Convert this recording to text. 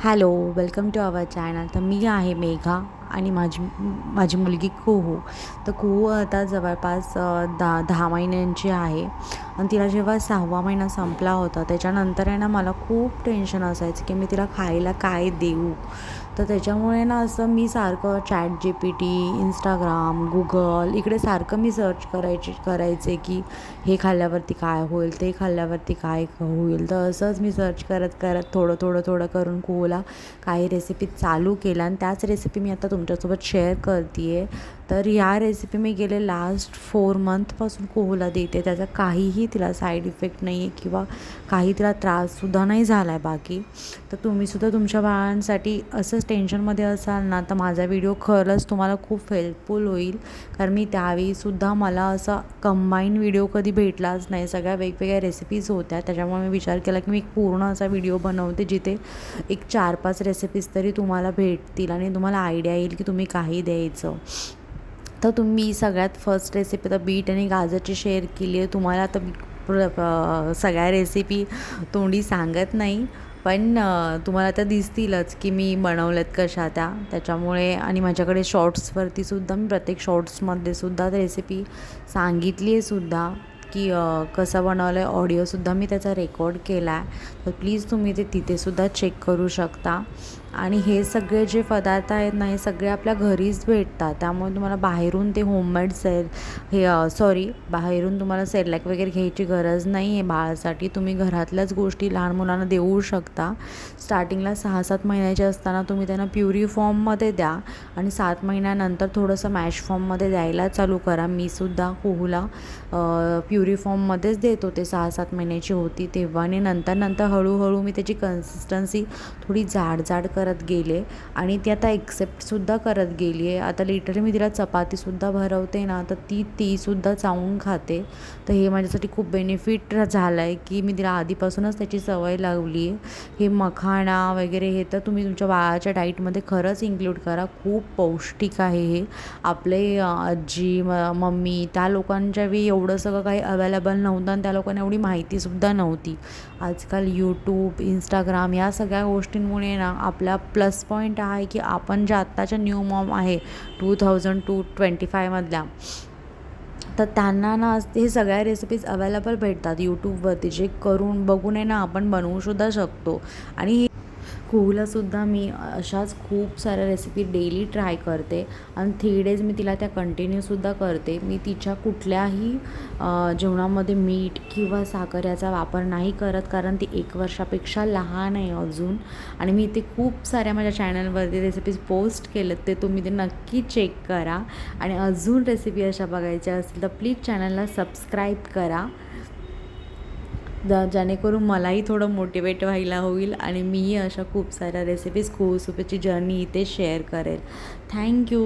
Hello, welcome to our channel. तर मी आहे मेघा आणि माझी मुलगी कुहू. तर कुहू आता जवळपास 10 महिन्यांची आहे आणि तिला जेव्हा 6वा महिना संपला होता त्याच्यानंतर आहे ना मला खूप टेन्शन असायचं की मी तिला खायला काय देऊ. तर त्याच्यामुळे ना असं मी सारखं ChatGPT, इंस्टाग्राम, गुगल इकडे सारखं मी सर्च करायचे की हे खाल्ल्यावरती काय होईल, ते खाल्ल्यावरती काय होईल. तर असंच मी सर्च करत करत थोडं करून कुहूला काही रेसिपी चालू केल्या आणि त्याच रेसिपी मी आता तुमच्यासोबत शेअर करते आहे. तर ह्या रेसिपी मी गेले लास्ट 4 मंथपासून कुहूला देते. त्याचा काहीही तिला साईड इफेक्ट नाही आहे किंवा काही तिला त्राससुद्धा नाही झाला आहे बाकी. तर तुम्हीसुद्धा तुमच्या बाळांसाठी असंच टेन्शनमध्ये असाल ना, तर माझा व्हिडिओ खरंच तुम्हाला खूप हेल्पफुल होईल. कारण मी त्यावेळीसुद्धा मला असा कंबाईन व्हिडिओ कधी भेटलाच नाही. सगळ्या वेगवेगळ्या रेसिपीज होत्या. त्याच्यामुळे मी विचार केला की मी पूर्ण असा व्हिडिओ बनवते जिथे एक 4-5 रेसिपीज तरी तुम्हाला भेटतील आणि तुम्हाला आयडिया येईल की तुम्ही काही द्यायचं. तर मी सगळ्यात फर्स्ट रेसिपी तर बीट आणि गाजरची शेअर केली आहे. तुम्हाला तर मी सगळ्या रेसिपी तोंडी सांगत नाही, पण तुम्हाला तर दिसतीलच की मी बनवल्यात कशा त्याच्यामुळे. आणि माझ्याकडे शॉर्ट्सवरती सुद्धा मी प्रत्येक शॉर्ट्समध्ये सुद्धा रेसिपी सांगितली आहे सुद्धा की कसं बनवलं आहे. ऑडिओसुद्धा मी त्याचा रेकॉर्ड केला आहे. तर प्लीज तुम्ही ते तिथेसुद्धा चेक करू शकता. आणि हे सगळे जे पदार्थ आहेत ना, हे सगळे आपल्या घरीच भेटतात. त्यामुळे तुम्हाला बाहेरून ते होममेड बाहेरून तुम्हाला सेरलॅक वगैरे घ्यायची गरज नाही आहे. बाळासाठी तुम्ही घरातल्याच गोष्टी लहान मुलांना देऊ शकता. स्टार्टिंगला 6-7 महिन्याचे असताना तुम्ही त्यांना प्युरी फॉर्ममध्ये द्या आणि 7 महिन्यानंतर थोडंसं मॅश फॉर्ममध्ये द्यायला चालू करा. मी सुद्धा कुहूला प्युरी फॉर्ममध्येच देत होते. 6-7 महिन्याची होती तेव्हा. आणि नंतर हळूहळू मी त्याची कन्सिस्टन्सी थोडी जाड करत गेले आणि ती आता एक्सेप्टसुद्धा करत गेली आहे. आता लिटरली मी तिला चपातीसुद्धा भरवते ना, तर तीसुद्धा चावून खाते. तर हे माझ्यासाठी खूप बेनिफिट झालं आहे की मी तिला आधीपासूनच त्याची सवय लावली आहे. हे मखाणा वगैरे हे तर तुम्ही तुमच्या बाळाच्या डाईटमध्ये खरंच इन्क्लूड करा. खूप पौष्टिक आहे हे. आपले आजी मम्मी त्या लोकांच्या वेळी एवढं सगळं काही अवेलेबल नव्हतं आणि त्या लोकांना एवढी माहितीसुद्धा नव्हती. आजकाल यूट्यूब, इंस्टाग्राम या सगळ्या गोष्टींमुळे ना आपला प्लस पॉईंट आहे की आपण ज्या आत्ताच्या न्यू मॉम आहे 2025 मधल्या, तर त्यांना ना हे सगळ्या रेसिपीज अवेलेबल भेटतात यूट्यूबवरती, जे करून बघून आहे ना आपण बनवूसुद्धा शकतो. आणि कुहूलासुद्धा मी अशाच खूप साऱ्या रेसिपी डेली ट्राय करते आणि 3 डेज मी तिला त्या कंटिन्यूसुद्धा करते. मी तिच्या कुठल्याही जेवणामध्ये मीठ किंवा साखर याचा वापर नाही करत, कारण ती 1 वर्षापेक्षा लहान आहे अजून. आणि मी ते खूप साऱ्या माझ्या चॅनलवरती रेसिपीज पोस्ट केलेत, ते तुम्ही ते नक्की चेक करा. आणि अजून रेसिपी अशा बघायच्या असतील तर प्लीज चॅनलला सबस्क्राईब करा, जेणेकरून मलाही थोडं मोटिवेट व्हायला होईल आणि मीही अशा खूप साऱ्या रेसिपीज कुहू सोबतची जर्नी इथे शेअर करेल. थँक्यू.